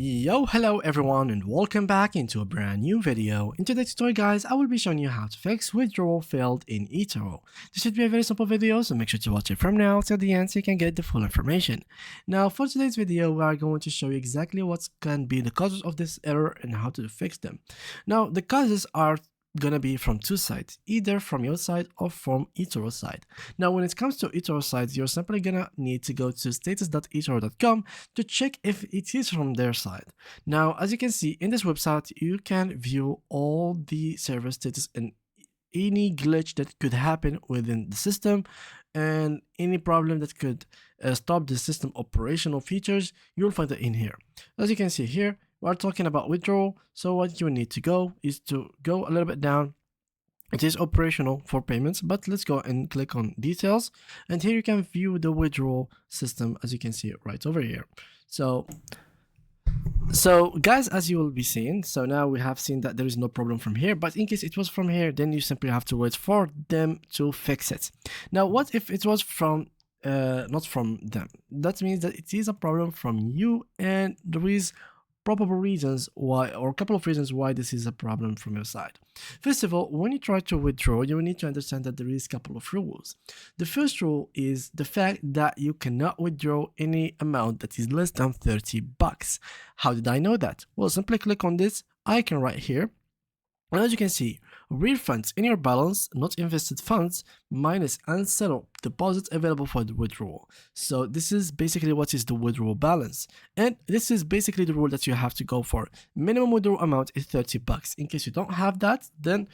Yo, hello everyone and welcome back into a brand new video. In today's tutorial guys, I will be showing you how to fix withdrawal failed in Etoro. This should be a very simple video, so make sure to watch it from now till the end so you can get the full information. Now for today's video, we are going to show you exactly what can be the causes of this error and how to fix them. Now the causes are gonna be from two sides, either from your side or from Etoro's side. Now when it comes to Etoro's side, you're simply gonna need to go to status.etoro.com to check if it is from their side. Now as you can see in this website, you can view all the server status and any glitch that could happen within the system and any problem that could stop the system operational features. You'll find it in here. As you can see here, we're talking about withdrawal, so what you need to go is to go a little bit down. It is operational for payments, but let's go and click on details, and here you can view the withdrawal system as you can see right over here. So guys, as you will be seeing, so now we have seen that there is no problem from here, but in case it was from here, then you simply have to wait for them to fix it. Now what if it was from not from them? That means that it is a problem from you, and there is probable reasons why, or a couple of reasons why this is a problem from your side. First of all, when you try to withdraw, you will need to understand that there is a couple of rules. The first rule is the fact that you cannot withdraw any amount that is less than 30 bucks. How did I know that? Well, simply click on this icon right here. And as you can see, refunds in your balance, not invested funds, minus unsettled deposits available for the withdrawal. So this is basically what is the withdrawal balance. And this is basically the rule that you have to go for. Minimum withdrawal amount is 30 bucks. In case you don't have that, then,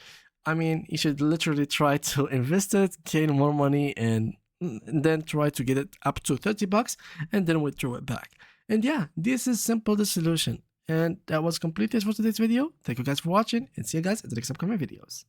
I mean, you should literally try to invest it, gain more money, and then try to get it up to 30 bucks and then withdraw it back. And yeah, this is simple, the solution. And that was completed for today's video. Thank you guys for watching, and see you guys in the next upcoming videos.